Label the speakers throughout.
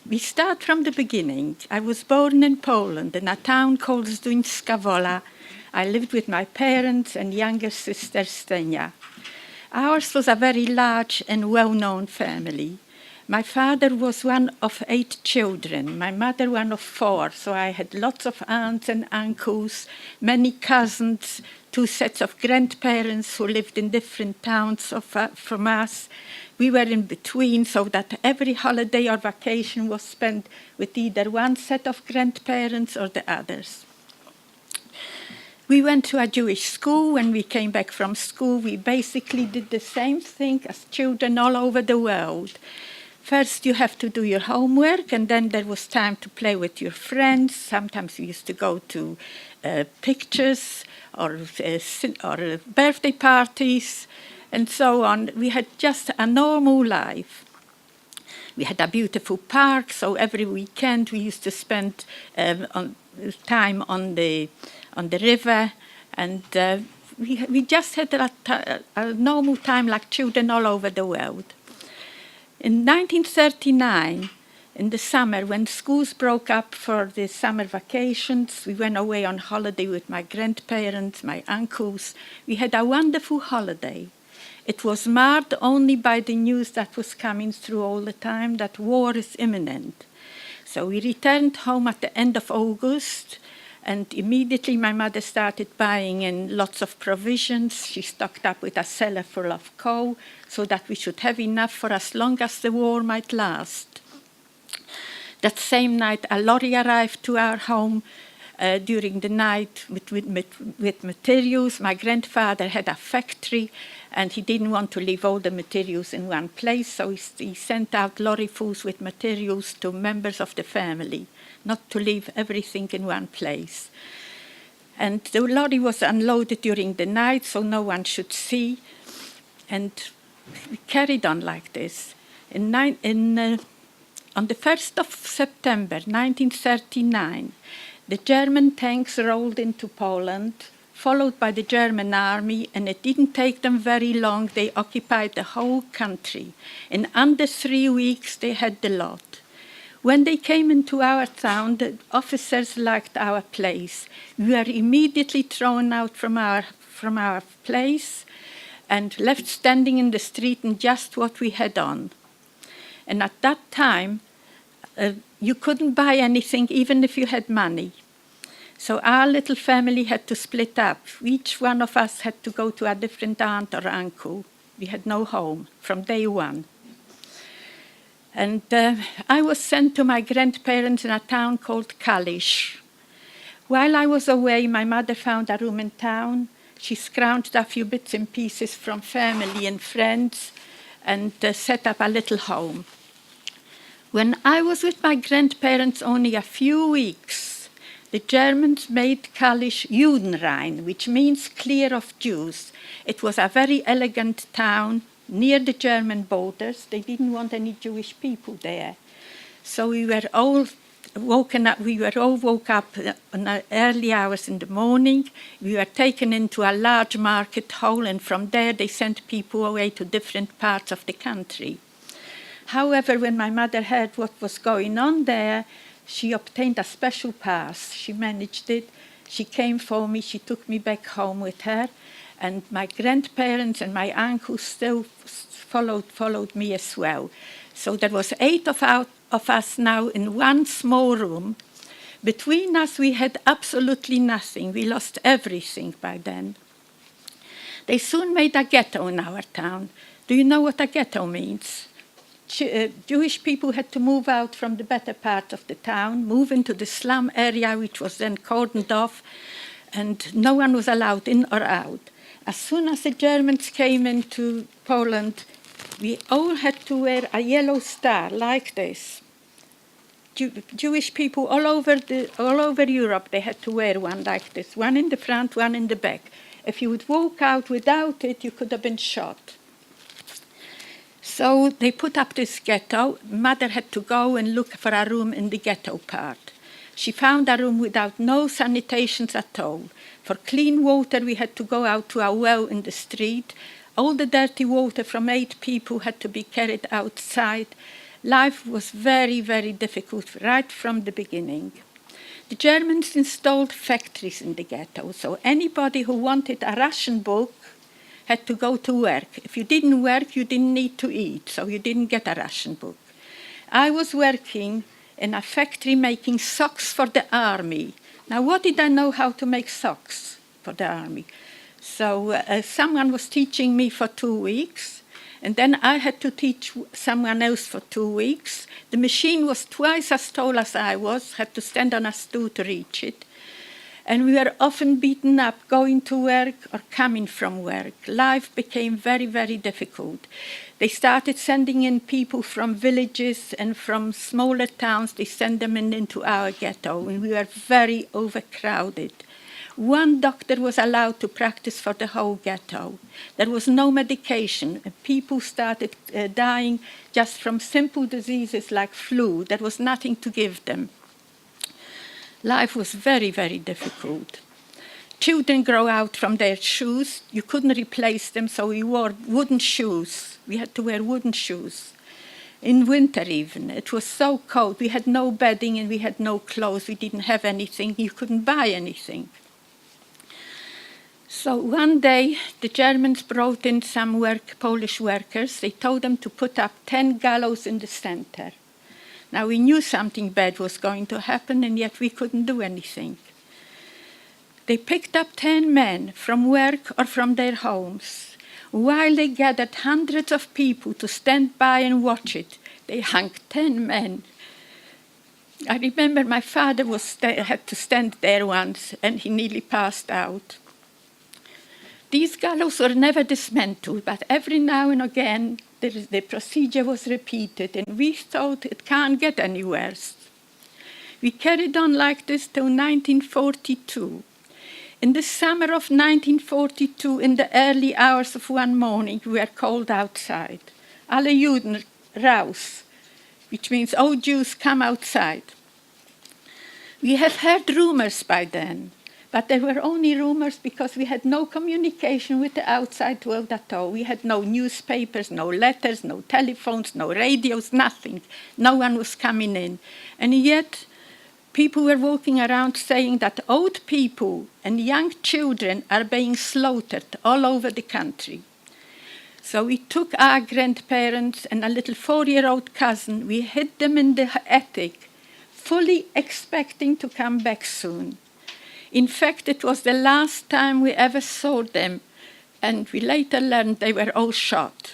Speaker 1: We start from the beginning. I was born in Poland in a town called Zduńska Wola. I lived with my parents and younger sister Stenia. Ours was a very large and well-known family. My father was one of 8 children, my mother one of 4, so I had lots of aunts and uncles, many cousins, 2 sets of grandparents who lived in different towns from us. We were in between, so that every holiday or vacation was spent with either one set of grandparents or the others. We went to a Jewish school. When we came back from school, we basically did the same thing as children all over the world. First, you have to do your homework, and then there was time to play with your friends. Sometimes we used to go to pictures or birthday parties, and so on. We had just a normal life. We had a beautiful park, so every weekend we used to spend time on the river, and we just had a normal time like children all over the world. In 1939, in the summer, when schools broke up for the summer vacations, we went away on holiday with my grandparents, my uncles. We had a wonderful holiday. It was marred only by the news that was coming through all the time, that war is imminent. So we returned home at the end of August, and immediately my mother started buying in lots of provisions. She stocked up with a cellar full of coal so that we should have enough for as long as the war might last. That same night, a lorry arrived to our home during the night with materials. My grandfather had a factory, and he didn't want to leave all the materials in one place, so he sent out lorryfuls with materials to members of the family, not to leave everything in one place. And the lorry was unloaded during the night, so no one should see. And we carried on like this. On the 1st of September 1939, the German tanks rolled into Poland, followed by the German army, and it didn't take them very long. They occupied the whole country. In under 3 weeks, they had the lot. When they came into our town, the officers liked our place. We were immediately thrown out from our place and left standing in the street in just what we had on. And at that time, you couldn't buy anything, even if you had money. So our little family had to split up. Each one of us had to go to a different aunt or uncle. We had no home from day one. And I was sent to my grandparents in a town called Kalisz. While I was away, my mother found a room in town. She scrounged a few bits and pieces from family and friends and set up a little home. When I was with my grandparents only a few weeks, the Germans made Kalisz Judenrein, which means clear of Jews. It was a very elegant town near the German borders. They didn't want any Jewish people there. So we were all woken up. We were all woke up in early hours in the morning. We were taken into a large market hall, and from there they sent people away to different parts of the country. However, when my mother heard what was going on there, she obtained a special pass. She managed it. She came for me. She took me back home with her. And my grandparents and my uncles still followed me as well. So there was 8 of us now in one small room. Between us, we had absolutely nothing. We lost everything by then. They soon made a ghetto in our town. Do you know what a ghetto means? Jewish people had to move out from the better part of the town, move into the slum area, which was then cordoned off, and no one was allowed in or out. As soon as the Germans came into Poland, we all had to wear a yellow star like this. Jewish people all over Europe, they had to wear one like this, one in the front, one in the back. If you would walk out without it, you could have been shot. So they put up this ghetto. Mother had to go and look for a room in the ghetto part. She found a room without no sanitations at all. For clean water, we had to go out to a well in the street. All the dirty water from 8 people had to be carried outside. Life was very, very difficult right from the beginning. The Germans installed factories in the ghetto, so anybody who wanted a ration book had to go to work. If you didn't work, you didn't need to eat, so you didn't get a ration book. I was working in a factory making socks for the army. Now, what did I know how to make socks for the army? So someone was teaching me for 2 weeks, and then I had to teach someone else for 2 weeks. The machine was twice as tall as I was, had to stand on a stool to reach it. And we were often beaten up going to work or coming from work. Life became very, very difficult. They started sending in people from villages and from smaller towns. They sent them into our ghetto, and we were very overcrowded. One doctor was allowed to practice for the whole ghetto. There was no medication. People started dying just from simple diseases like flu. There was nothing to give them. Life was very, very difficult. Children grow out from their shoes. You couldn't replace them, so we wore wooden shoes. We had to wear wooden shoes. In winter even, it was so cold. We had no bedding and we had no clothes. We didn't have anything. You couldn't buy anything. So one day, the Germans brought in some Polish workers. They told them to put up 10 gallows in the center. Now, we knew something bad was going to happen, and yet we couldn't do anything. They picked up 10 men from work or from their homes. While they gathered hundreds of people to stand by and watch it, they hung 10 men. I remember my father had to stand there once, and he nearly passed out. These gallows were never dismantled, but every now and again, the procedure was repeated, and we thought it can't get any worse. We carried on like this till 1942. In the summer of 1942, in the early hours of one morning, we were called outside. Alle Juden raus, which means all Jews come outside. We have heard rumors by then, but they were only rumors because we had no communication with the outside world at all. We had no newspapers, no letters, no telephones, no radios, nothing. No one was coming in. And yet, people were walking around saying that old people and young children are being slaughtered all over the country. So we took our grandparents and a little 4-year-old cousin. We hid them in the attic, fully expecting to come back soon. In fact, it was the last time we ever saw them, and we later learned they were all shot.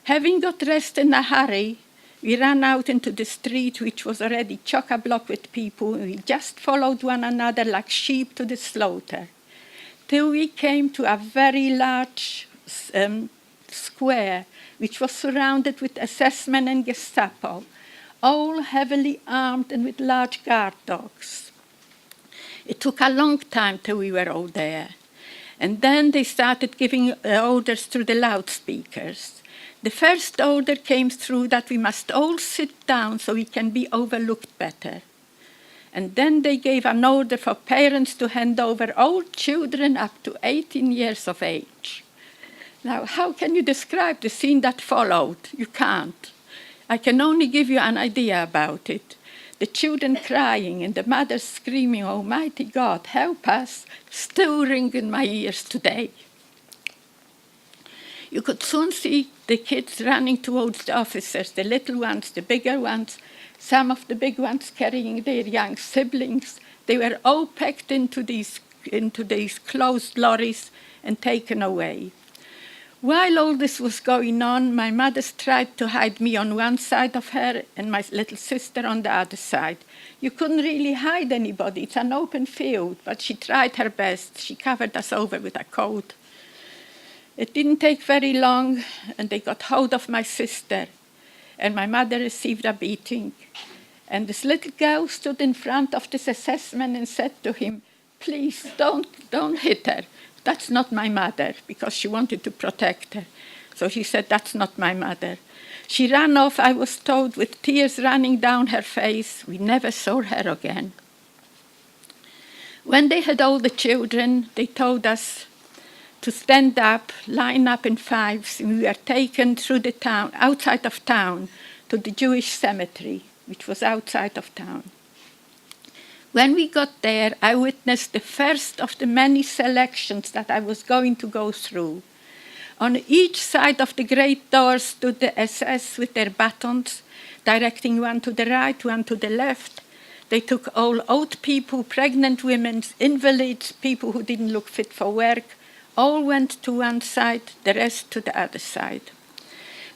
Speaker 1: Having got dressed in a hurry, we ran out into the street, which was already chock-a-block with people, and we just followed one another like sheep to the slaughter, till we came to a very large square, which was surrounded with SS-men and Gestapo, all heavily armed and with large guard dogs. It took a long time till we were all there. And then they started giving orders through the loudspeakers. The first order came through that we must all sit down so we can be overlooked better. And then they gave an order for parents to hand over all children up to 18 years of age. Now, how can you describe the scene that followed? You can't. I can only give you an idea about it. The children crying and the mothers screaming, "Almighty God, help us," still ring in my ears today. You could soon see the kids running towards the officers, the little ones, the bigger ones, some of the big ones carrying their young siblings. They were all packed into these closed lorries and taken away. While all this was going on, my mother tried to hide me on one side of her and my little sister on the other side. You couldn't really hide anybody. It's an open field, but she tried her best. She covered us over with a coat. It didn't take very long, and they got hold of my sister, and my mother received a beating. And this little girl stood in front of this SS-man and said to him, "Please, don't hit her. That's not my mother," because she wanted to protect her. So she said, "That's not my mother." She ran off, I was told, with tears running down her face. We never saw her again. When they had all the children, they told us to stand up, line up in fives, and we were taken through the town, outside of town, to the Jewish cemetery, which was outside of town. When we got there, I witnessed the first of the many selections that I was going to go through. On each side of the great doors stood the SS with their batons, directing one to the right, one to the left. They took all old people, pregnant women, invalids, people who didn't look fit for work. All went to one side, the rest to the other side.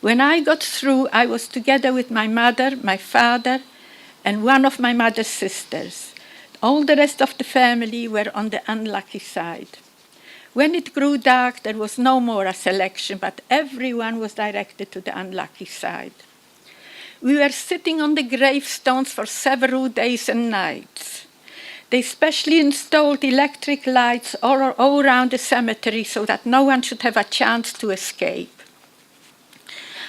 Speaker 1: When I got through, I was together with my mother, my father, and one of my mother's sisters. All the rest of the family were on the unlucky side. When it grew dark, there was no more a selection, but everyone was directed to the unlucky side. We were sitting on the gravestones for several days and nights. They specially installed electric lights all around the cemetery so that no one should have a chance to escape.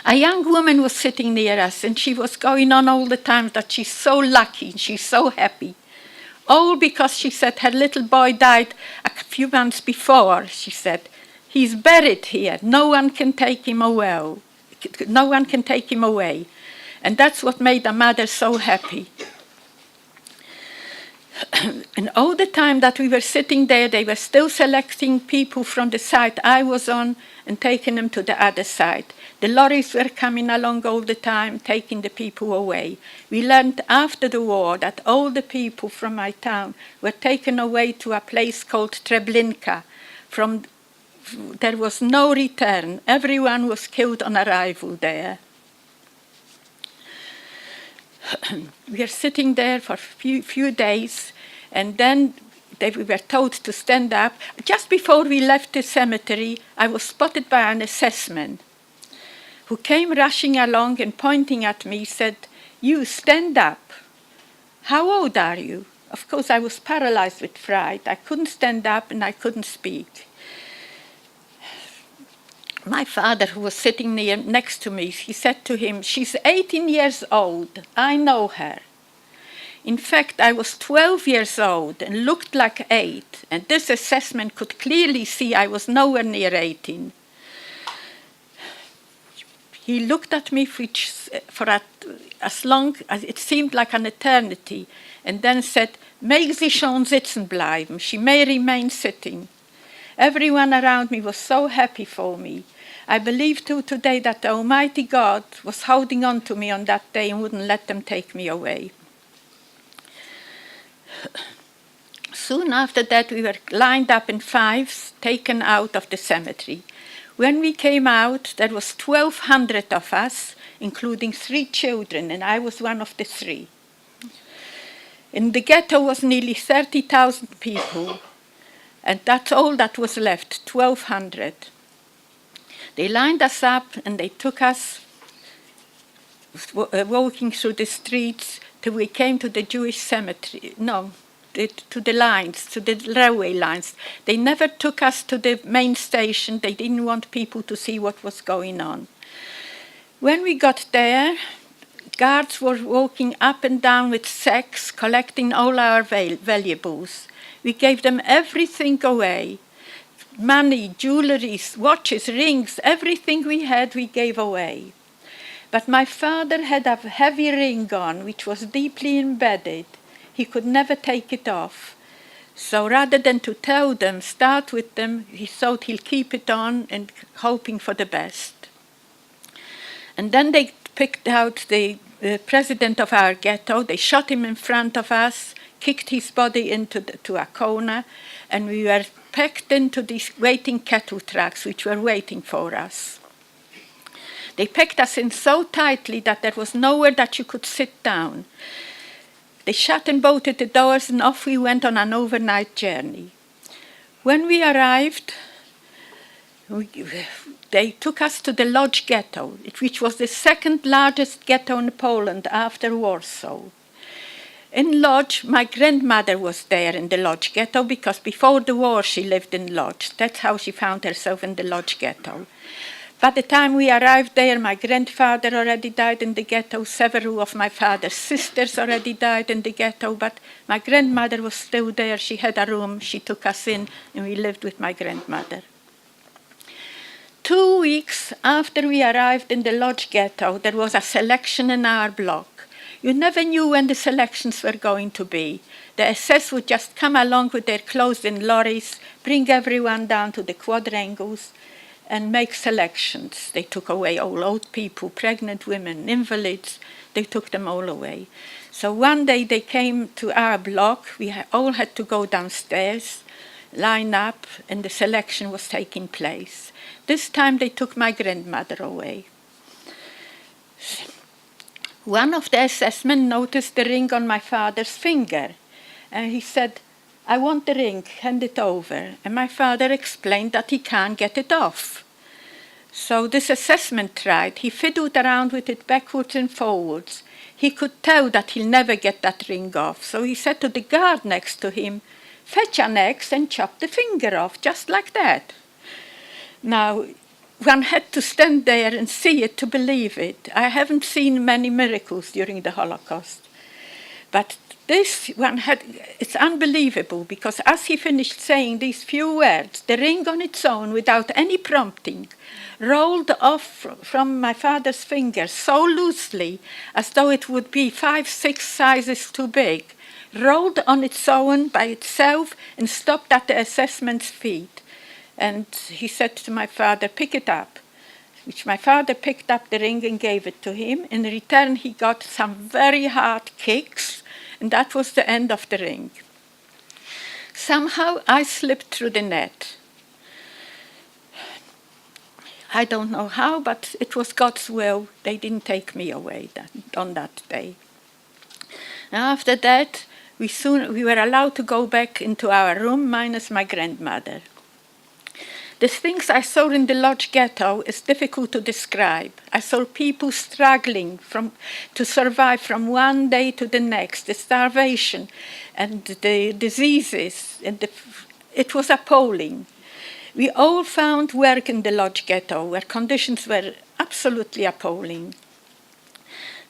Speaker 1: A young woman was sitting near us, and she was going on all the time that she's so lucky, she's so happy. All because, she said, her little boy died a few months before. She said, he's buried here. No one can take him away. No one can take him away. And that's what made the mother so happy. And all the time that we were sitting there, they were still selecting people from the side I was on and taking them to the other side. The lorries were coming along all the time, taking the people away. We learned after the war that all the people from my town were taken away to a place called Treblinka. There was no return. Everyone was killed on arrival there. We were sitting there for a few days, and then we were told to stand up. Just before we left the cemetery, I was spotted by an assessman who came rushing along and pointing at me, said, "You, stand up. How old are you?" Of course, I was paralyzed with fright. I couldn't stand up and I couldn't speak. My father, who was sitting next to me, he said to him, "She's 18 years old. I know her. In fact, I was 12 years old and looked like 8, and this assessment could clearly see I was nowhere near 18. He looked at me for as long as it seemed like an eternity, and then said, "Mag sie schon sitzen bleiben. She may remain sitting." Everyone around me was so happy for me. I believe to today that the Almighty God was holding on to me on that day and wouldn't let them take me away. Soon after that, we were lined up in fives, taken out of the cemetery. When we came out, there was 1,200 of us, including 3 children, and I was one of the 3. In the ghetto was nearly 30,000 people, and that's all that was left, 1,200. They lined us up and they took us walking through the streets till we came to the Jewish cemetery. To the lines, to the railway lines. They never took us to the main station. They didn't want people to see what was going on. When we got there, guards were walking up and down with sacks, collecting all our valuables. We gave them everything away. Money, jewelry, watches, rings, everything we had, we gave away. But my father had a heavy ring on, which was deeply embedded. He could never take it off. So rather than to tell them, start with them, he thought he'll keep it on and hoping for the best. And then they picked out the president of our ghetto. They shot him in front of us, kicked his body into a corner, and we were packed into these waiting cattle trucks which were waiting for us. They packed us in so tightly that there was nowhere that you could sit down. They shut and bolted the doors, and off we went on an overnight journey. When we arrived, they took us to the Lodz Ghetto, which was the second largest ghetto in Poland after Warsaw. In Lodz, my grandmother was there in the Lodz Ghetto because before the war she lived in Lodz. That's how she found herself in the Lodz Ghetto. By the time we arrived there, my grandfather already died in the ghetto. Several of my father's sisters already died in the ghetto, but my grandmother was still there. She had a room. She took us in, and we lived with my grandmother. 2 weeks after we arrived in the Lodge Ghetto, there was a selection in our block. You never knew when the selections were going to be. The SS would just come along with their clothes in lorries, bring everyone down to the quadrangles, and make selections. They took away all old people, pregnant women, invalids. They took them all away. So one day they came to our block. We all had to go downstairs, line up, and the selection was taking place. This time they took my grandmother away. One of the SS men noticed the ring on my father's finger, and he said, "I want the ring, hand it over." And my father explained that he can't get it off. So this assessment tried. He fiddled around with it backwards and forwards. He could tell that he'll never get that ring off. So he said to the guard next to him, "Fetch an axe and chop the finger off, just like that." Now, one had to stand there and see it to believe it. I haven't seen many miracles during the Holocaust. But this one it's unbelievable, because as he finished saying these few words, the ring on its own, without any prompting, rolled off from my father's finger so loosely as though it would be 5-6 sizes too big, rolled on its own by itself and stopped at the assessment's feet. And he said to my father, "Pick it up," which my father picked up the ring and gave it to him. In return, he got some very hard kicks, and that was the end of the ring. Somehow I slipped through the net. I don't know how, but it was God's will. They didn't take me away on that day. After that, we were allowed to go back into our room, minus my grandmother. The things I saw in the Lodge Ghetto is difficult to describe. I saw people struggling to survive from one day to the next, the starvation and the diseases. It was appalling. We all found work in the Lodge Ghetto, where conditions were absolutely appalling.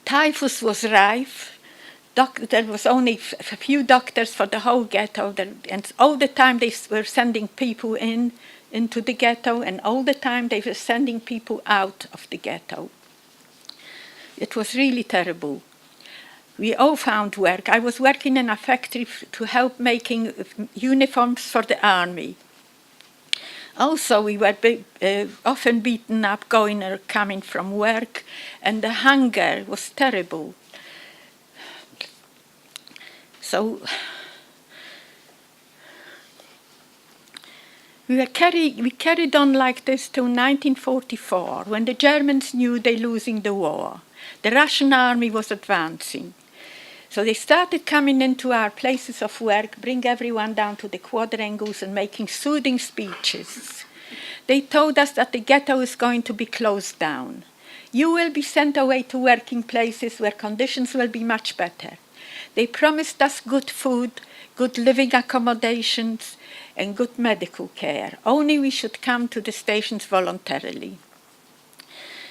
Speaker 1: Typhus was rife. There was only a few doctors for the whole ghetto, and all the time they were sending people into the ghetto, and all the time they were sending people out of the ghetto. It was really terrible. We all found work. I was working in a factory to help making uniforms for the army. Also, we were often beaten up going or coming from work, and the hunger was terrible. So we carried on like this till 1944, when the Germans knew they were losing the war. The Russian army was advancing. So they started coming into our places of work, bring everyone down to the quadrangles and making soothing speeches. They told us that the ghetto is going to be closed down. You will be sent away to working places where conditions will be much better. They promised us good food, good living accommodations, and good medical care. Only we should come to the stations voluntarily.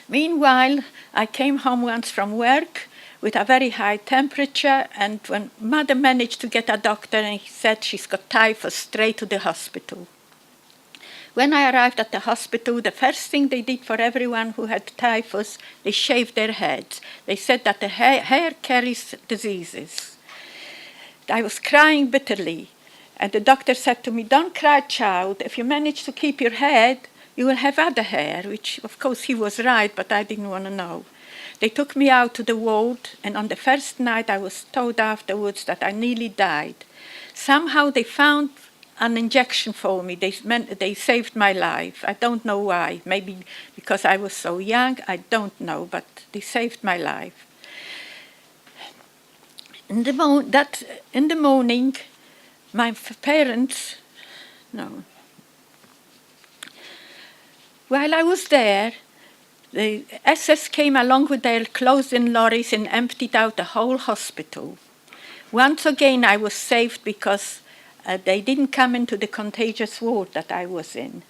Speaker 1: Meanwhile, I came home once from work with a very high temperature, and when mother managed to get a doctor, and he said she's got typhus, straight to the hospital. When I arrived at the hospital, the first thing they did for everyone who had typhus, they shaved their heads. They said that the hair carries diseases. I was crying bitterly, and the doctor said to me, "Don't cry, child. If you manage to keep your head, you will have other hair," which, of course, he was right, but I didn't want to know. They took me out to the ward, and on the first night I was told afterwards that I nearly died. Somehow they found an injection for me. They saved my life. I don't know why. Maybe because I was so young, I don't know, but they saved my life. In the morning, my parents, while I was there, the SS came along with their closed-in lorries and emptied out the whole hospital. Once again, I was saved because they didn't come into the contagious ward that I was in.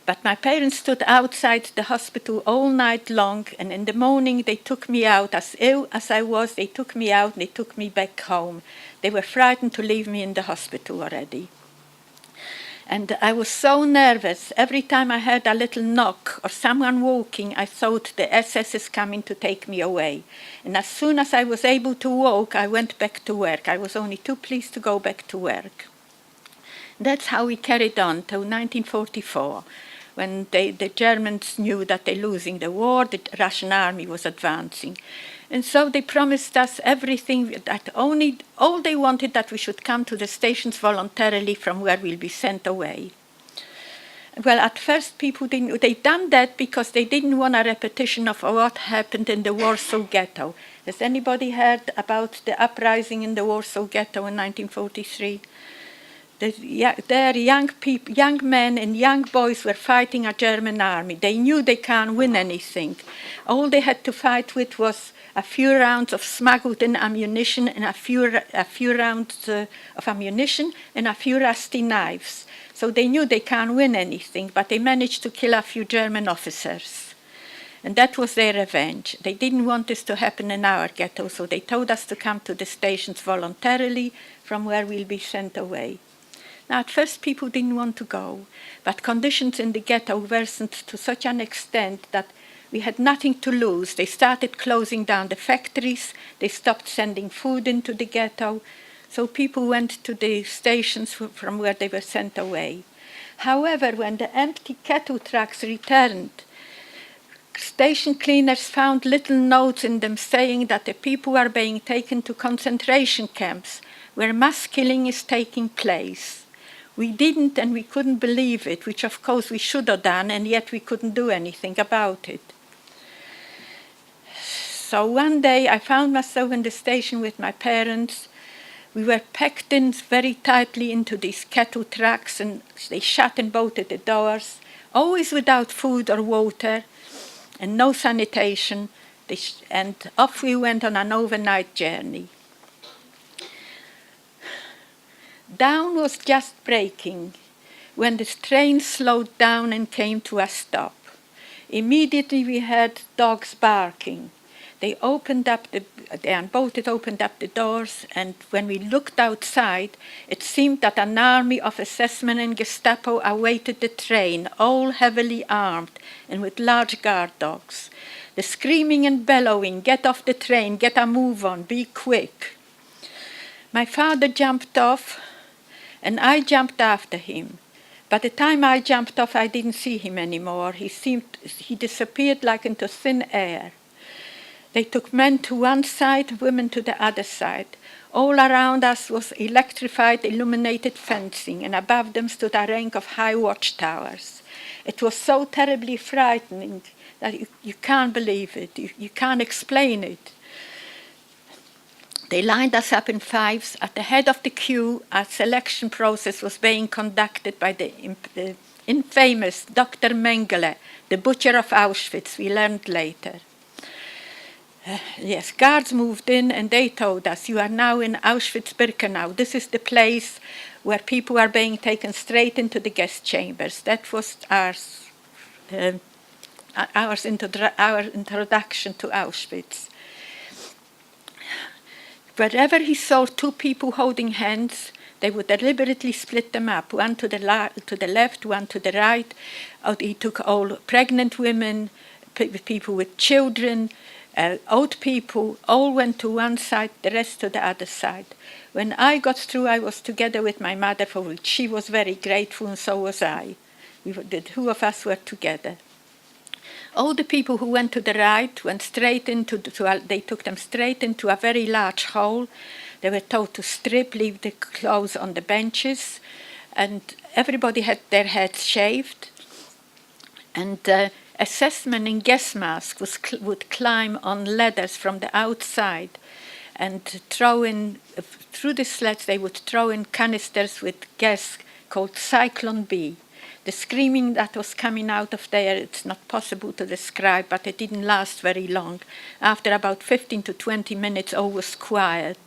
Speaker 1: But my parents stood outside the hospital all night long, and in the morning they took me out. As ill as I was, they took me out and they took me back home. They were frightened to leave me in the hospital already. And I was so nervous. Every time I heard a little knock or someone walking, I thought the SS is coming to take me away. And as soon as I was able to walk, I went back to work. I was only too pleased to go back to work. That's how we carried on till 1944, when the Germans knew that they're losing the war, the Russian army was advancing. And so they promised us everything, that all they wanted that we should come to the stations voluntarily from where we'll be sent away. Well, at first people didn't, they done that because they didn't want a repetition of what happened in the Warsaw Ghetto. Has anybody heard about the uprising in the Warsaw Ghetto in 1943? There, young men and young boys were fighting a German army. They knew they can't win anything. All they had to fight with was a few rounds of smuggled in ammunition and a few rounds of ammunition and a few rusty knives. So they knew they can't win anything, but they managed to kill a few German officers. And that was their revenge. They didn't want this to happen in our ghetto, so they told us to come to the stations voluntarily from where we'll be sent away. Now, at first, people didn't want to go, but conditions in the ghetto worsened to such an extent that we had nothing to lose. They started closing down the factories. They stopped sending food into the ghetto. So people went to the stations from where they were sent away. However, when the empty cattle trucks returned, station cleaners found little notes in them saying that the people are being taken to concentration camps where mass killing is taking place. We didn't and we couldn't believe it, which of course we should have done, and yet we couldn't do anything about it. So one day I found myself in the station with my parents. We were packed in very tightly into these cattle trucks, and they shut and bolted the doors, always without food or water and no sanitation, and off we went on an overnight journey. Dawn was just breaking when the train slowed down and came to a stop. Immediately we heard dogs barking. They opened up the doors, and when we looked outside, it seemed that an army of SS-men and Gestapo awaited the train, all heavily armed and with large guard dogs. The screaming and bellowing, "Get off the train, get a move on, be quick." My father jumped off, and I jumped after him. By the time I jumped off, I didn't see him anymore. He disappeared like into thin air. They took men to one side, women to the other side. All around us was electrified, illuminated fencing, and above them stood a rank of high watchtowers. It was so terribly frightening that you can't believe it. You can't explain it. They lined us up in fives. At the head of the queue, a selection process was being conducted by the infamous Dr. Mengele, the butcher of Auschwitz, we learned later. Yes, guards moved in and they told us, "You are now in Auschwitz-Birkenau. This is the place where people are being taken straight into the gas chambers." That was our introduction to Auschwitz. Wherever he saw two people holding hands, they would deliberately split them up, one to the left, one to the right. He took all pregnant women, people with children, old people, all went to one side, the rest to the other side. When I got through, I was together with my mother, for which she was very grateful, and so was I. The two of us were together. All the people who went to the right went straight they took them straight into a very large hole. They were told to strip, leave the clothes on the benches, and everybody had their heads shaved. And SS-men in gas masks would climb on ladders from the outside and throw in, through the sleds, they would throw in canisters with gas called Cyclone B. The screaming that was coming out of there, it's not possible to describe, but it didn't last very long. After about 15 to 20 minutes, all was quiet.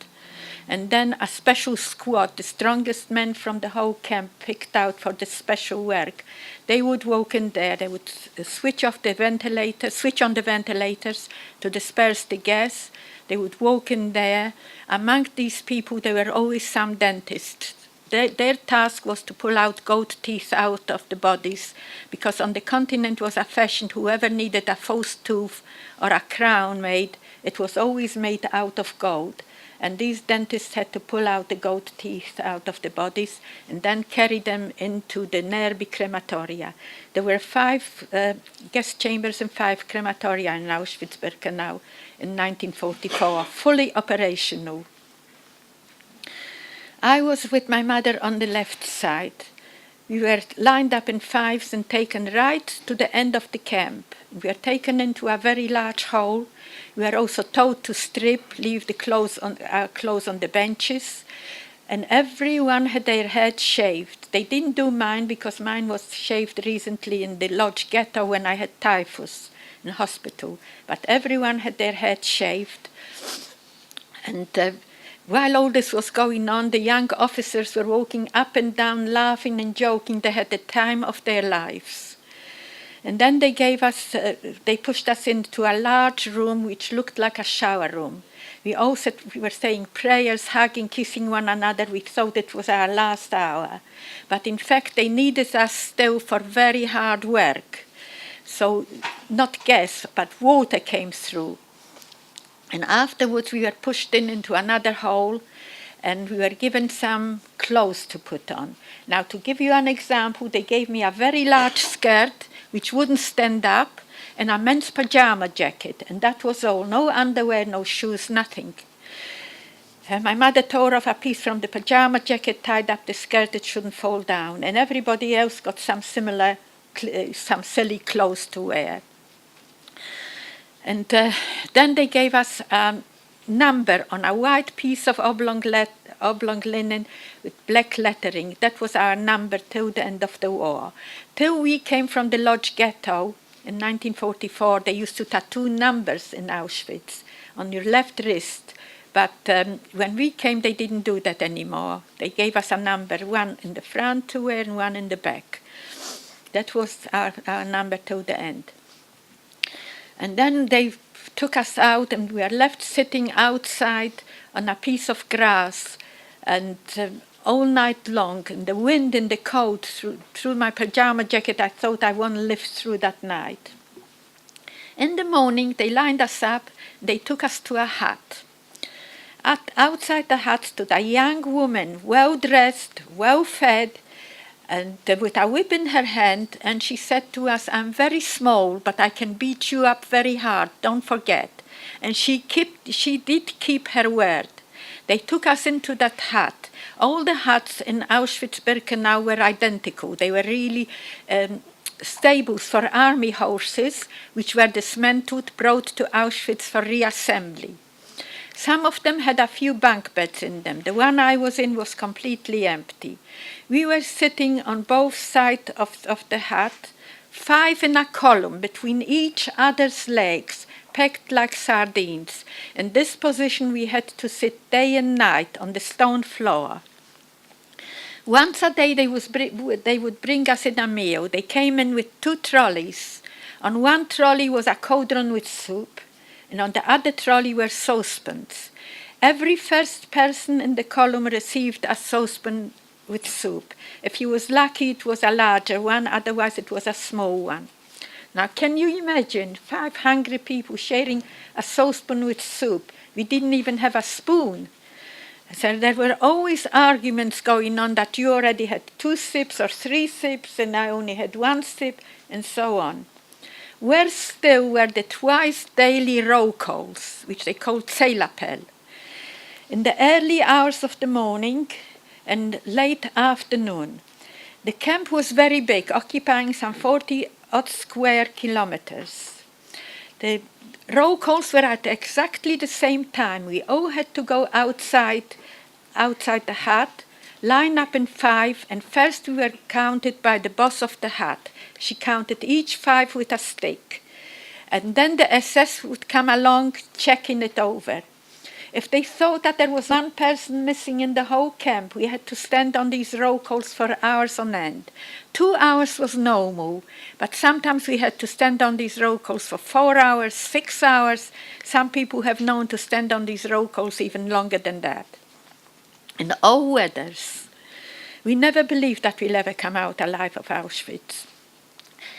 Speaker 1: And then a special squad, the strongest men from the whole camp picked out for this special work, they would walk in there. They would switch on the ventilators to disperse the gas. They would walk in there. Among these people, there were always some dentists their task was to pull out goat teeth out of the bodies, because on the continent was a fashion, whoever needed a false tooth or a crown made, it was always made out of gold. And these dentists had to pull out the goat teeth out of the bodies and then carry them into the nearby crematoria. There were 5 guest chambers and 5 crematoria in Auschwitz-Birkenau in 1944, fully operational. I was with my mother on the left side. We were lined up in 5s and taken right to the end of the camp. We were taken into a very large hall. We were also told to strip, leave the clothes on the benches. And everyone had their head shaved. They didn't do mine because mine was shaved recently in the Lodge Ghetto when I had typhus in hospital. But everyone had their head shaved. And while all this was going on, the young officers were walking up and down, laughing and joking. They had the time of their lives. And then they pushed us into a large room which looked like a shower room. We were saying prayers, hugging, kissing one another. We thought it was our last hour. But in fact, they needed us still for very hard work. So not gas, but water came through. And afterwards, we were pushed into another hall, and we were given some clothes to put on. Now, to give you an example, they gave me a very large skirt, which wouldn't stand up, and a men's pajama jacket, and that was all. No underwear, no shoes, nothing. My mother tore off a piece from the pajama jacket, tied up the skirt, it shouldn't fall down, and everybody else got some silly clothes to wear. And then they gave us a number on a white piece of oblong linen with black lettering. That was our number till the end of the war. Till we came from the Lodge Ghetto in 1944, they used to tattoo numbers in Auschwitz on your left wrist. But when we came, they didn't do that anymore. They gave us a number, one in the front to wear and one in the back. That was our number till the end. And then they took us out, and we were left sitting outside on a piece of grass, and all night long, and the wind and the cold through my pajama jacket, I thought I won't live through that night. In the morning, they lined us up, they took us to a hut. Outside the hut stood a young woman, well-dressed, well-fed, and with a whip in her hand, and she said to us, "I'm very small, but I can beat you up very hard, don't forget." And she did keep her word. They took us into that hut. All the huts in Auschwitz-Birkenau were identical. They were really stables for army horses, which were dismantled, brought to Auschwitz for reassembly. Some of them had a few bunk beds in them. The one I was in was completely empty. We were sitting on both sides of the hut, 5 in a column between each other's legs, packed like sardines. In this position, we had to sit day and night on the stone floor. Once a day, they would bring us in a meal. They came in with 2 trolleys. On one trolley was a cauldron with soup, and on the other trolley were saucepans. Every first person in the column received a saucepan with soup. If he was lucky, it was a larger one, otherwise it was a small one. Now, can you imagine 5 hungry people sharing a saucepan with soup? We didn't even have a spoon. So there were always arguments going on that you already had 2 sips or 3 sips, and I only had 1 sip, and so on. Worse still were the twice daily roll calls, which they called Zählappell. In the early hours of the morning and late afternoon. The camp was very big, occupying some 40-odd square kilometers. The roll calls were at exactly the same time. We all had to go outside the hut, line up in 5, and first we were counted by the boss of the hut. She counted each 5 with a stick. And then the SS would come along checking it over. If they thought that there was one person missing in the whole camp, we had to stand on these roll calls for hours on end. 2 hours was normal, but sometimes we had to stand on these roll calls for 4 hours, 6 hours. Some people have known to stand on these roll calls even longer than that. In all weathers. We never believed that we'll ever come out alive of Auschwitz.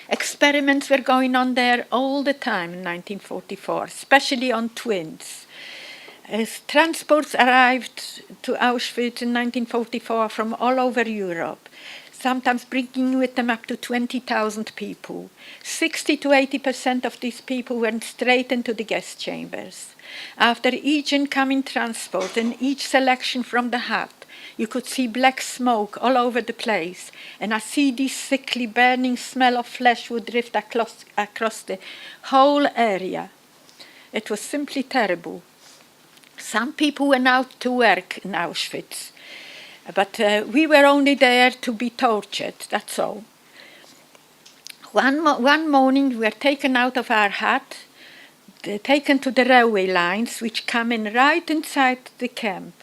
Speaker 1: Experiments were going on there all the time in 1944, especially on twins. As transports arrived to Auschwitz in 1944 from all over Europe, sometimes bringing with them up to 20,000 people. 60 to 80% of these people went straight into the gas chambers. After each incoming transport and each selection from the hut, you could see black smoke all over the place, and a seedy, sickly, burning smell of flesh would drift across the whole area. It was simply terrible. Some people went out to work in Auschwitz, but we were only there to be tortured, that's all. One morning we were taken out of our hut, taken to the railway lines, which come in right inside the camp.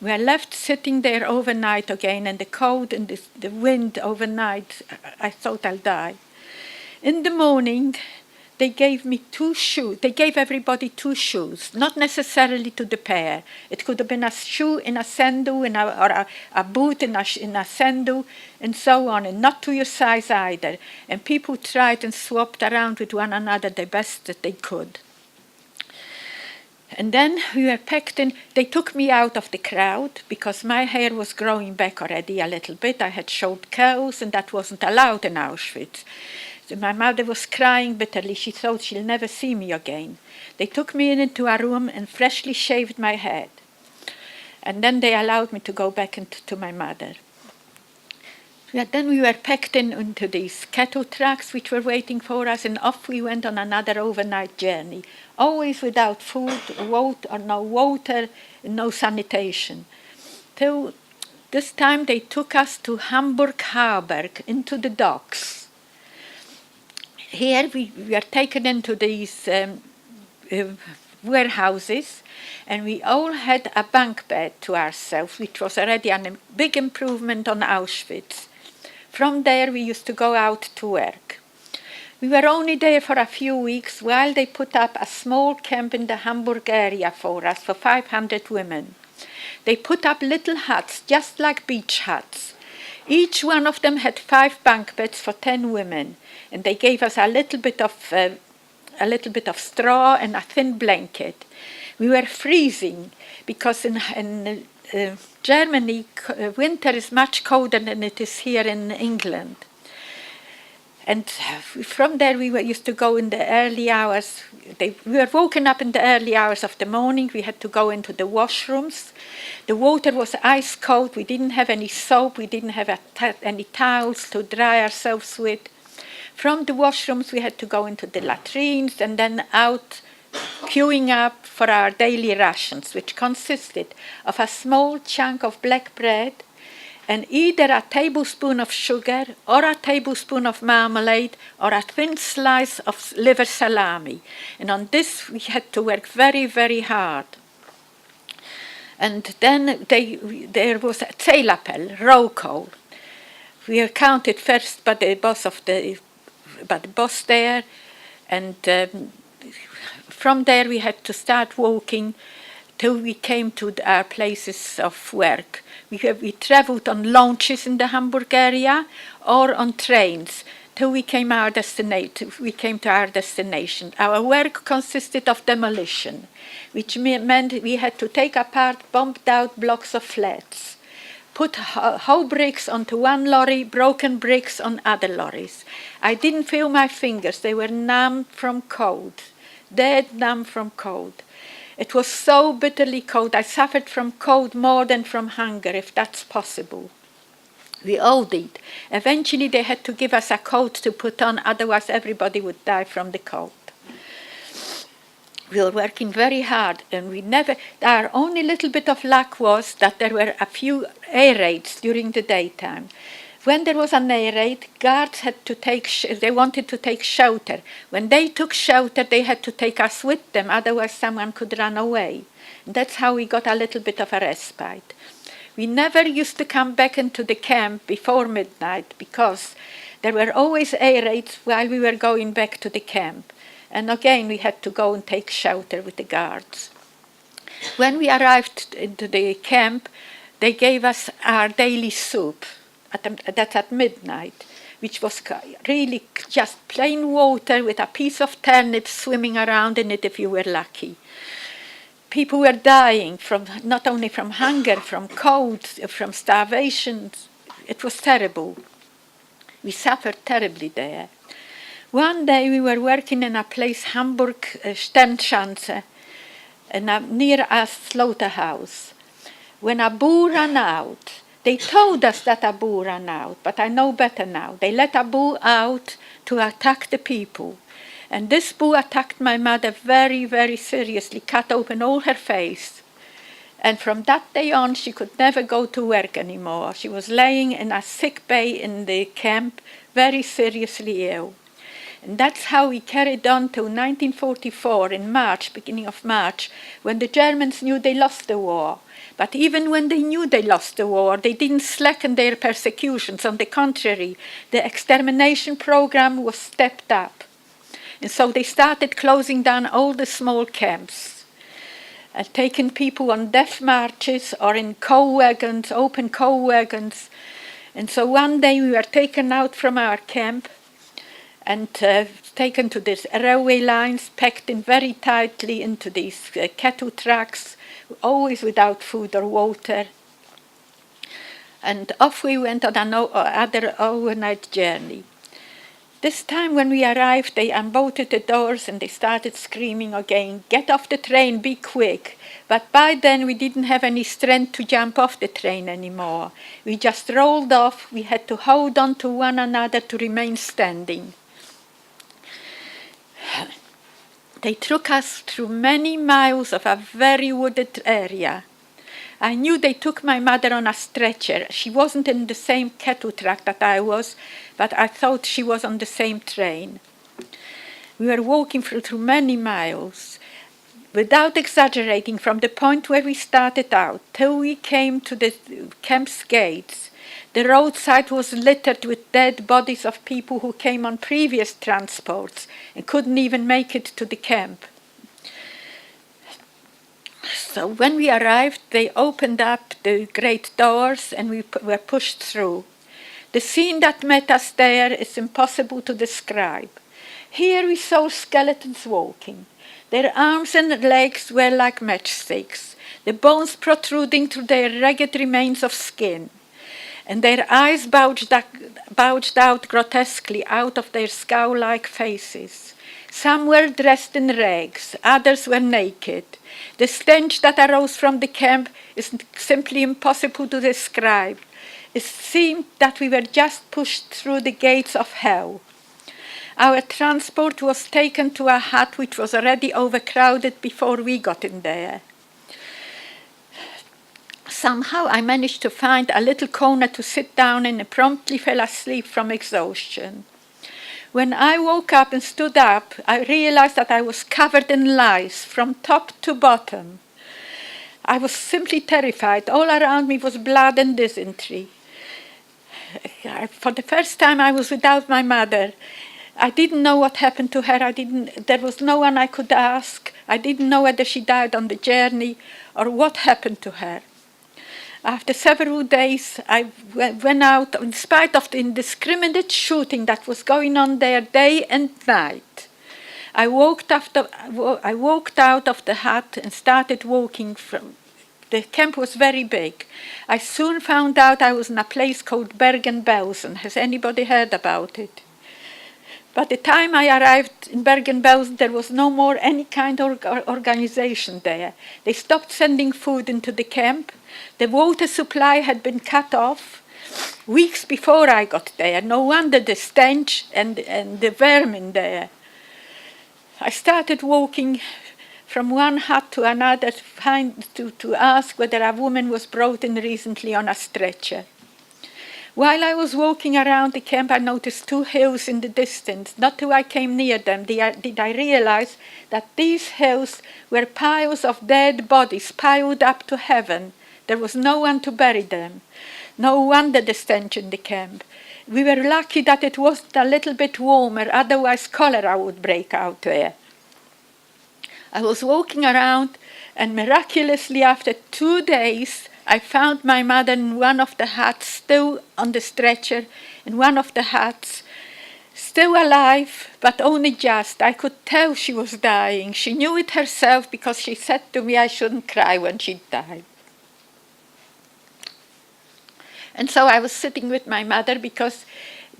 Speaker 1: We were left sitting there overnight again, and the cold and the wind overnight, I thought I'll die. In the morning, they gave me 2 shoes. They gave everybody 2 shoes, not necessarily to the pair. It could have been a shoe in a sandal or a boot in a sandal, and so on, and not to your size either. And people tried and swapped around with one another the best that they could. And then we were packed in. They took me out of the crowd because my hair was growing back already a little bit. I had short curls, and that wasn't allowed in Auschwitz. So my mother was crying bitterly. She thought she'll never see me again. They took me into a room and freshly shaved my head. And then they allowed me to go back to my mother. Then we were packed into these cattle trucks which were waiting for us, and off we went on another overnight journey, always without food, no water, no sanitation. Till this time they took us to Hamburg Harbor, into the docks. Here we were taken into these warehouses, and we all had a bunk bed to ourselves, which was already a big improvement on Auschwitz. From there, we used to go out to work. We were only there for a few weeks while they put up a small camp in the Hamburg area for us, for 500 women. They put up little huts, just like beach huts. Each one of them had 5 bunk beds for 10 women, and they gave us a little bit of straw and a thin blanket. We were freezing because in Germany, winter is much colder than it is here in England. And from there we used to go in the early hours. We were woken up in the early hours of the morning. We had to go into the washrooms. The water was ice cold. We didn't have any soap. We didn't have any towels to dry ourselves with. From the washrooms we had to go into the latrines and then out queuing up for our daily rations, which consisted of a small chunk of black bread and either a tablespoon of sugar or a tablespoon of marmalade or a thin slice of liver salami. And on this we had to work very, very hard. And then there was a Zählappell, roll call. We were counted first by the boss there, and from there we had to start walking till we came to our places of work. We traveled on launches in the Hamburg area or on trains till we came to our destination. Our work consisted of demolition, which meant we had to take apart bombed out blocks of flats, put whole bricks onto one lorry, broken bricks on other lorries. I didn't feel my fingers. They were numb from cold, dead numb from cold. It was so bitterly cold. I suffered from cold more than from hunger, if that's possible. We all did. Eventually they had to give us a coat to put on, otherwise everybody would die from the cold. We were working very hard, and our only little bit of luck was that there were a few air raids during the daytime. When there was an air raid, guards they wanted to take shelter. When they took shelter, they had to take us with them, otherwise someone could run away. And that's how we got a little bit of a respite. We never used to come back into the camp before midnight because there were always air raids while we were going back to the camp. And again, we had to go and take shelter with the guards. When we arrived into the camp, they gave us our daily soup. that's at midnight, which was really just plain water with a piece of turnip swimming around in it if you were lucky. People were dying from not only from hunger, from cold, from starvation. It was terrible. We suffered terribly there. One day we were working in a place, Hamburg Sternschanze, near a slaughterhouse. When a bull ran out, they told us that a bull ran out, but I know better now. They let a bull out to attack the people. And this bull attacked my mother very, very seriously, cut open all her face. And from that day on, she could never go to work anymore. She was laying in a sick bay in the camp, very seriously ill. And that's how we carried on till 1944 in March, beginning of March, when the Germans knew they lost the war. But even when they knew they lost the war, they didn't slacken their persecutions. On the contrary, the extermination program was stepped up. And so they started closing down all the small camps and taking people on death marches or in coal wagons, open coal wagons. And so one day we were taken out from our camp and taken to these railway lines, packed in very tightly into these cattle trucks, always without food or water. And off we went on another overnight journey. This time when we arrived, they unbolted the doors and they started screaming again, "Get off the train, be quick." But by then we didn't have any strength to jump off the train anymore. We just rolled off. We had to hold on to one another to remain standing. They took us through many miles of a very wooded area. I knew they took my mother on a stretcher. She wasn't in the same cattle truck that I was, but I thought she was on the same train. We were walking through many miles. Without exaggerating, from the point where we started out till we came to the camp's gates, the roadside was littered with dead bodies of people who came on previous transports and couldn't even make it to the camp. So when we arrived, they opened up the great doors and we were pushed through. The scene that met us there is impossible to describe. Here we saw skeletons walking. Their arms and legs were like matchsticks, the bones protruding through their ragged remains of skin, and their eyes bulged out grotesquely out of their skull-like faces. Some were dressed in rags, others were naked. The stench that arose from the camp is simply impossible to describe. It seemed that we were just pushed through the gates of hell. Our transport was taken to a hut which was already overcrowded before we got in there. Somehow I managed to find a little corner to sit down in and promptly fell asleep from exhaustion. When I woke up and stood up, I realized that I was covered in lice from top to bottom. I was simply terrified. All around me was blood and dysentery. For the first time I was without my mother. I didn't know what happened to her. There was no one I could ask. I didn't know whether she died on the journey or what happened to her. After several days, I went out, in spite of the indiscriminate shooting that was going on there day and night. I walked out of the hut and started walking from. The camp was very big. I soon found out I was in a place called Bergen-Belsen. Has anybody heard about it? By the time I arrived in Bergen-Belsen, there was no more any kind of organization there. They stopped sending food into the camp. The water supply had been cut off weeks before I got there. No wonder the stench and the vermin there. I started walking from one hut to another to ask whether a woman was brought in recently on a stretcher. While I was walking around the camp, I noticed two hills in the distance. Not till I came near them did I realize that these hills were piles of dead bodies piled up to heaven. There was no one to bury them. No wonder the stench in the camp. We were lucky that it wasn't a little bit warmer, otherwise cholera would break out there. I was walking around, and miraculously after 2 days, I found my mother in one of the huts, still on the stretcher, in one of the huts, still alive, but only just. I could tell she was dying. She knew it herself because she said to me I shouldn't cry when she died. And so I was sitting with my mother because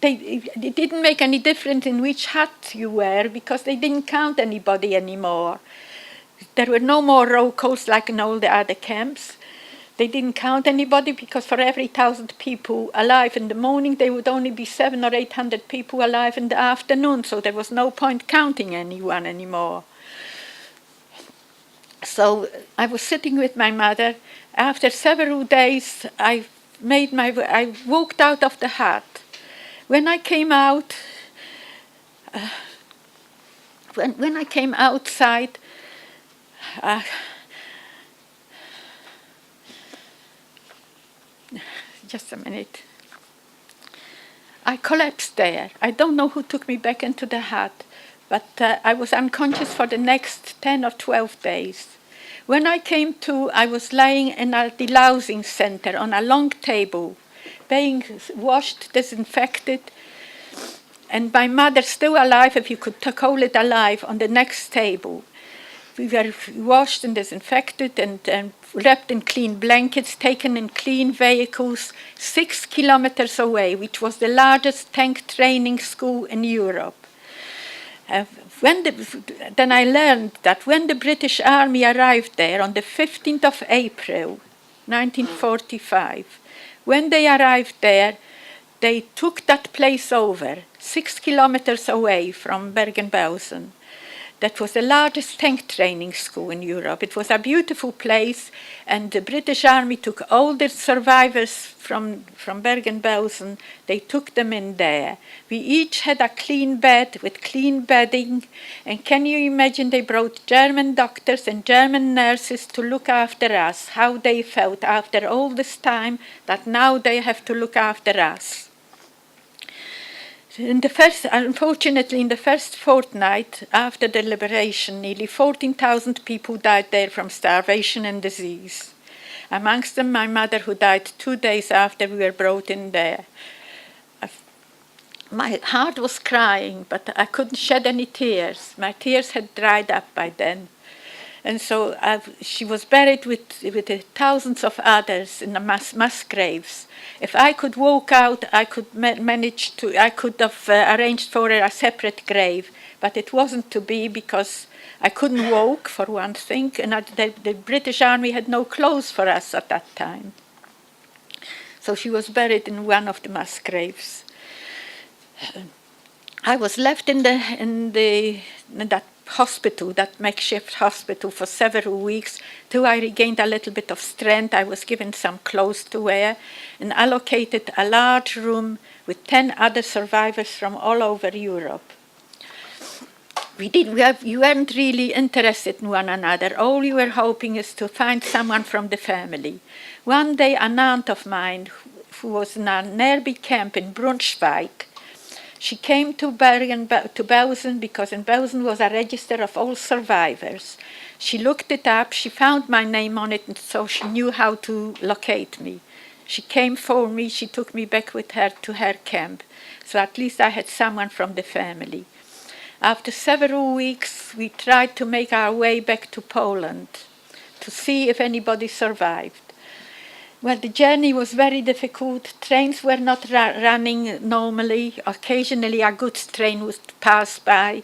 Speaker 1: it didn't make any difference in which hut you were because they didn't count anybody anymore. There were no more roll calls like in all the other camps. They didn't count anybody because for every 1,000 people alive in the morning, there would only be 700 or 800 people alive in the afternoon. So there was no point counting anyone anymore. So I was sitting with my mother. After several days, I walked out of the hut. When I came out, when I came outside, just a minute. I collapsed there. I don't know who took me back into the hut, but I was unconscious for the next 10 or 12 days. When I came to, I was lying in a delousing center on a long table, being washed, disinfected, and my mother still alive, if you could call it alive, on the next table. We were washed and disinfected and wrapped in clean blankets, taken in clean vehicles 6 kilometers away, which was the largest tank training school in Europe. Then I learned that when the British Army arrived there on the 15th of April, 1945, when they arrived there, they took that place over 6 kilometers away from Bergen-Belsen. That was the largest tank training school in Europe. It was a beautiful place, and the British Army took all the survivors from Bergen-Belsen. They took them in there. We each had a clean bed with clean bedding, and can you imagine they brought German doctors and German nurses to look after us, how they felt after all this time that now they have to look after us. Unfortunately, in the first fortnight after the liberation, nearly 14,000 people died there from starvation and disease. Amongst them, my mother, who died 2 days after we were brought in there. My heart was crying, but I couldn't shed any tears. My tears had dried up by then. And so she was buried with thousands of others in the mass graves. If I could walk out, I could I could have arranged for her a separate grave, but it wasn't to be because I couldn't walk, for one thing, and the British Army had no clothes for us at that time. So she was buried in one of the mass graves. I was left in that hospital, that makeshift hospital, for several weeks till I regained a little bit of strength. I was given some clothes to wear and allocated a large room with 10 other survivors from all over Europe. You weren't really interested in one another. All you were hoping is to find someone from the family. One day, an aunt of mine, who was in a nearby camp in Braunschweig, she came to Belsen because in Belsen was a register of all survivors. She looked it up, she found my name on it, and so she knew how to locate me. She came for me, she took me back with her to her camp. So at least I had someone from the family. After several weeks, we tried to make our way back to Poland to see if anybody survived. Well, the journey was very difficult. Trains were not running normally. Occasionally a goods train would pass by.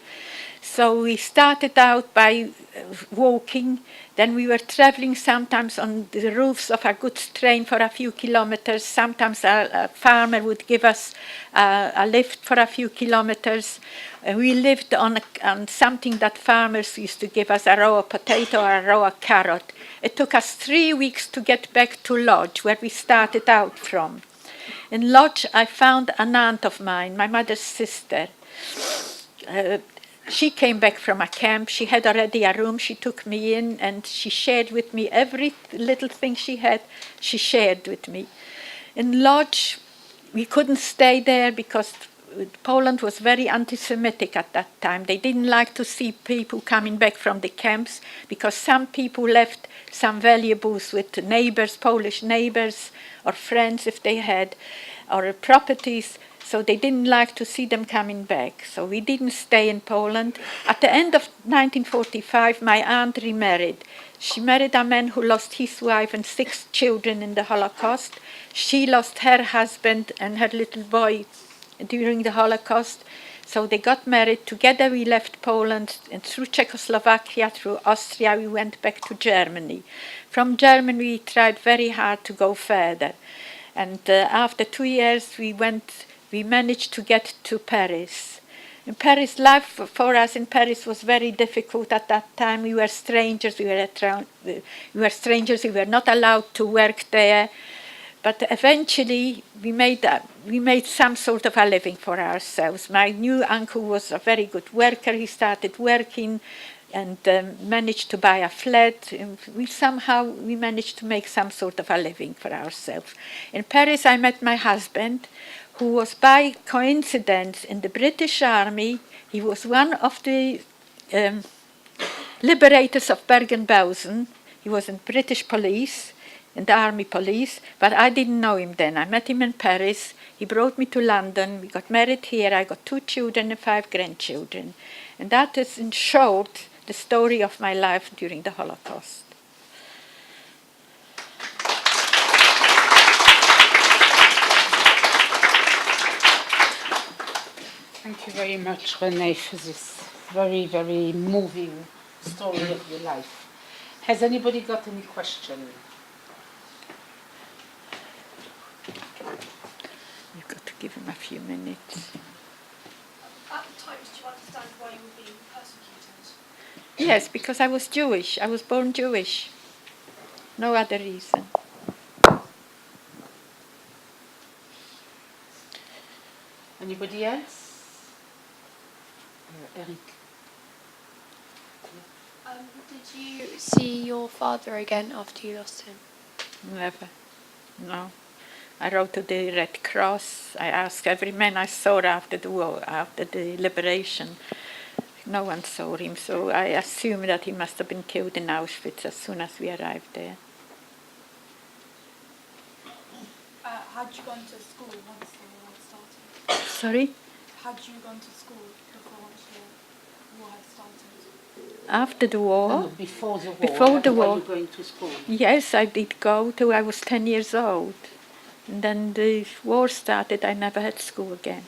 Speaker 1: So we started out by walking. Then we were traveling sometimes on the roofs of a goods train for a few kilometers. Sometimes a farmer would give us a lift for a few kilometers. We lived on something that farmers used to give us, a raw potato or a raw carrot. It took us 3 weeks to get back to Lodz, where we started out from. In Lodz, I found an aunt of mine, my mother's sister. She came back from a camp. She had already a room. She took me in and she shared with me every little thing she had. She shared with me. In Lodz, we couldn't stay there because Poland was very anti-Semitic at that time. They didn't like to see people coming back from the camps because some people left some valuables with neighbors, Polish neighbors or friends if they had, or properties. So they didn't like to see them coming back. So we didn't stay in Poland. At the end of 1945, my aunt remarried. She married a man who lost his wife and 6 children in the Holocaust. She lost her husband and her little boy during the Holocaust. So they got married. Together we left Poland, and through Czechoslovakia, through Austria, we went back to Germany. From Germany, we tried very hard to go further. And after 2 years, we managed to get to Paris. In Paris, life for us in Paris was very difficult at that time. We were strangers. We were not allowed to work there. But eventually, we made some sort of a living for ourselves. My new uncle was a very good worker. He started working and managed to buy a flat. We managed to make some sort of a living for ourselves. In Paris, I met my husband, who was by coincidence in the British Army. He was one of the liberators of Bergen-Belsen. He was in British police, in the army police, but I didn't know him then. I met him in Paris. He brought me to London. We got married here. I got 2 children and 5 grandchildren. And that is, in short, the story of my life during the Holocaust.
Speaker 2: Thank you very much, Renee, for this very, very moving story of your life. Has anybody got any question?
Speaker 1: You've got to give him a few minutes.
Speaker 3: At the time, did you understand why you were being persecuted?
Speaker 1: Yes, because I was Jewish. I was born Jewish. No other reason.
Speaker 2: Anybody else? Eric.
Speaker 3: Did you see your father again after you lost him?
Speaker 1: Never. No. I wrote to the Red Cross. I asked every man I saw after the war, after the liberation. No one saw him, so I assume that he must have been killed in Auschwitz as soon as we arrived there.
Speaker 3: Had you gone to school once the war had started?
Speaker 1: Sorry?
Speaker 3: Had you gone to school before once the war had started?
Speaker 1: After the war?
Speaker 2: No, before the war.
Speaker 1: Before the war.
Speaker 2: Were you going to school?
Speaker 1: Yes, I did go till I was 10 years old. And then the war started, I never had school again.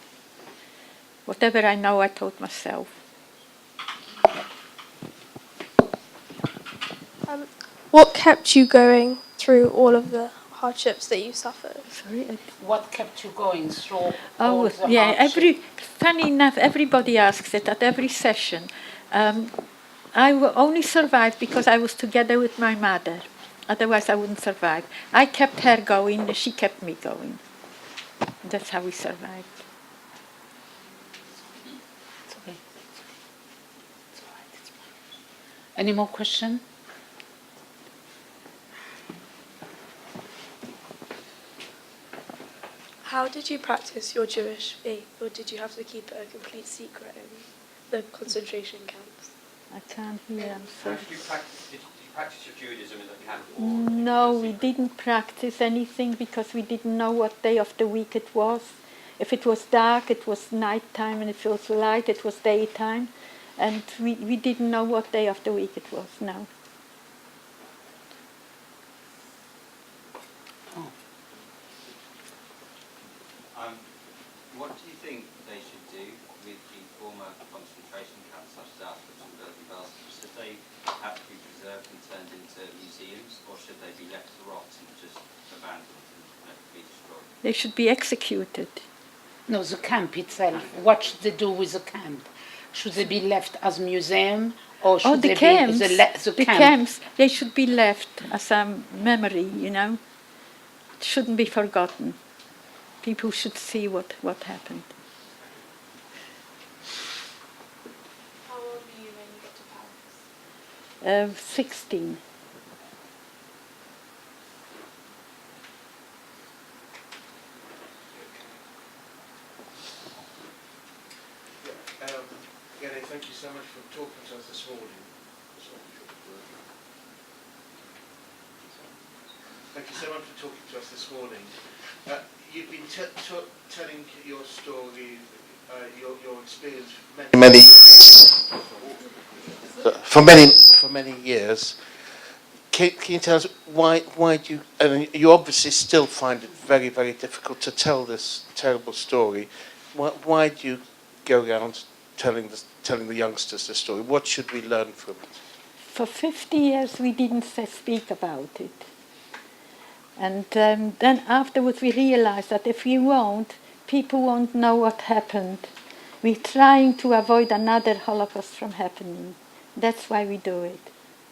Speaker 1: Whatever I know, I taught myself.
Speaker 3: What kept you going through all of the hardships that you suffered?
Speaker 1: Sorry?
Speaker 2: What kept you going through all the
Speaker 1: yeah,
Speaker 2: hardship?
Speaker 1: funny enough, everybody asks it at every session. I only survived because I was together with my mother. Otherwise, I wouldn't survive. I kept her going, and she kept me going. That's how we survived.
Speaker 2: It's okay. It's all right. It's fine. Any more questions?
Speaker 3: How did you practice your Jewish faith, or did you have to keep it a complete secret in the concentration camps?
Speaker 1: I can't hear, I'm sorry.
Speaker 4: Did you practice your Judaism in the camp?
Speaker 1: No, we didn't practice anything because we didn't know what day of the week it was. If it was dark, it was nighttime, and if it was light, it was daytime. And we didn't know what day of the week it was, no.
Speaker 4: What do you think they should do with the former concentration camps such as Auschwitz and Bergen-Belsen? Should they have to be preserved and turned into museums, or should they be left to rot and just abandoned and be destroyed?
Speaker 1: They should be executed.
Speaker 2: No, the camp itself. What should they do with the camp? Should they be left as museum, or should they
Speaker 1: camps,
Speaker 2: be
Speaker 1: the camps, they should be left as a memory, you know. It shouldn't be forgotten. People should see what happened.
Speaker 3: How old were you when you got to Paris?
Speaker 1: 16.
Speaker 5: so much for talking to us this morning. Thank you so much for talking to us this morning. You've been telling your story, your experience for many years. Can you tell us why do you? And you obviously still find it very, very difficult to tell this terrible story. Why do you go around telling the youngsters the story? What should we learn from it?
Speaker 1: For 50 years we didn't speak about it. And then afterwards we realized that if we won't, people won't know what happened. We're trying to avoid another Holocaust from happening. That's why we do it.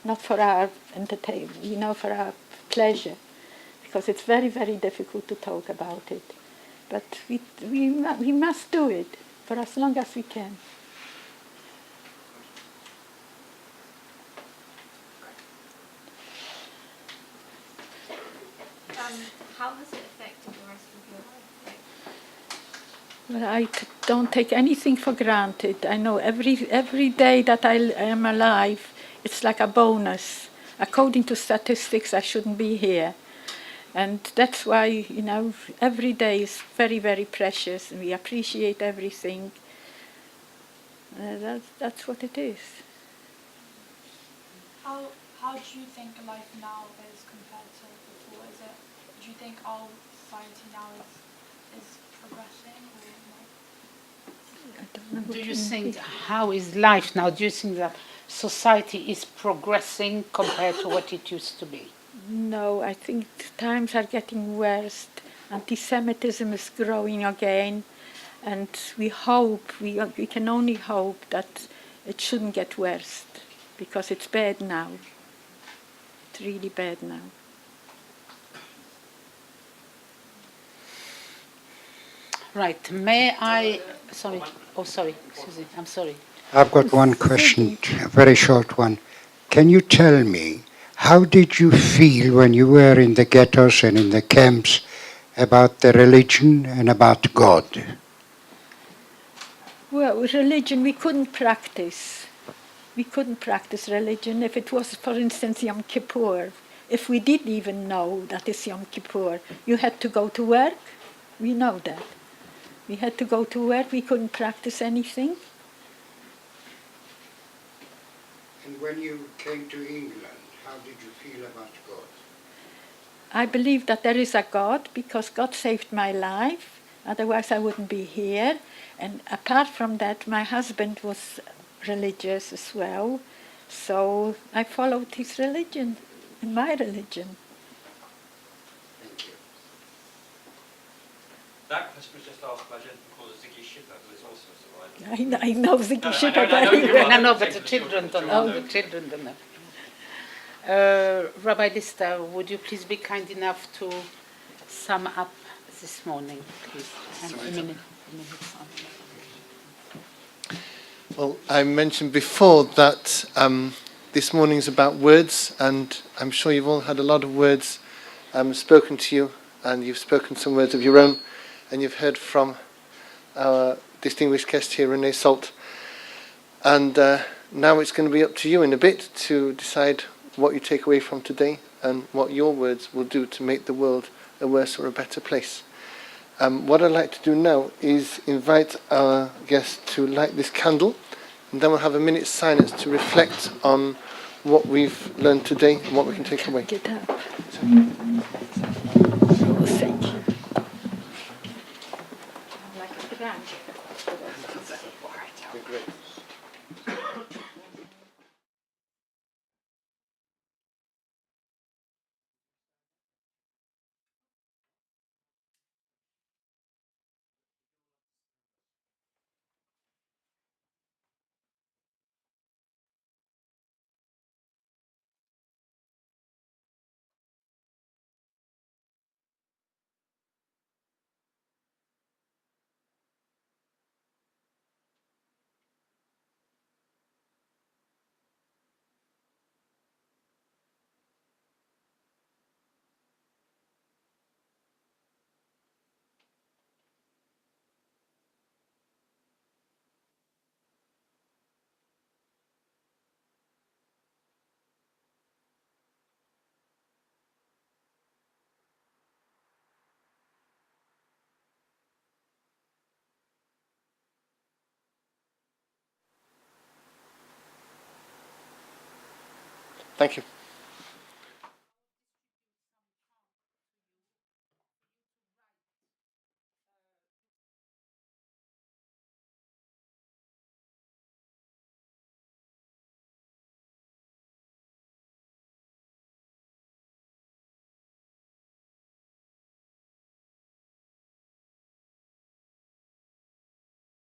Speaker 1: Not for our entertainment, for our pleasure. Because it's very, very difficult to talk about it. But we must do it for as long as we can.
Speaker 6: How has it affected the rest of your life?
Speaker 1: Well, I don't take anything for granted. I know every day that I am alive, it's like a bonus. According to statistics, I shouldn't be here. And that's why, every day is very, very precious, and we appreciate everything. That's what it is.
Speaker 6: How do you think life now is compared to before? Do you think our society now is progressing or
Speaker 1: I don't know.
Speaker 2: Do you think, how is life now? Do you think that society is progressing compared to what it used to be?
Speaker 1: No, I think times are getting worse. Anti-Semitism is growing again, and we can only hope that it shouldn't get worse, because it's bad now. It's really bad now.
Speaker 2: Right, may I, sorry, excuse me, I'm sorry.
Speaker 7: I've got one question, a very short one. Can you tell me, how did you feel when you were in the ghettos and in the camps about the religion and about God?
Speaker 1: Well, religion, we couldn't practice. We couldn't practice religion if it was, for instance, Yom Kippur. If we did even know that it's Yom Kippur, you had to go to work. We know that. We had to go to work. We couldn't practice anything.
Speaker 7: And when you came to England, how did you feel about God?
Speaker 1: I believe that there is a God because God saved my life. Otherwise, I wouldn't be here. And apart from that, my husband was religious as well. So I followed his religion and my religion.
Speaker 7: Thank you.
Speaker 8: That question was just asked by a gentleman called Ziggy Shipper, who is also a survivor.
Speaker 1: I know Ziggy Shipper
Speaker 8: I know
Speaker 1: very
Speaker 8: you
Speaker 1: well.
Speaker 8: are.
Speaker 2: No, but the children don't know. The children don't know. Rabbi Lister, would you please be kind enough to sum up this morning, please? And a minute.
Speaker 5: Well, I mentioned before that this morning's about words, and I'm sure you've all had a lot of words spoken to you, and you've spoken some words of your own, and you've heard from our distinguished guest here, Renee Salt. And now it's going to be up to you in a bit to decide what you take away from today and what your words will do to make the world a worse or a better place. What I'd like to do now is invite our guest to light this candle, and then we'll have a minute's silence to reflect on what we've learned today and what we can take away.
Speaker 1: Get up. Oh, thank you. Like a branch.
Speaker 5: Great. Thank you.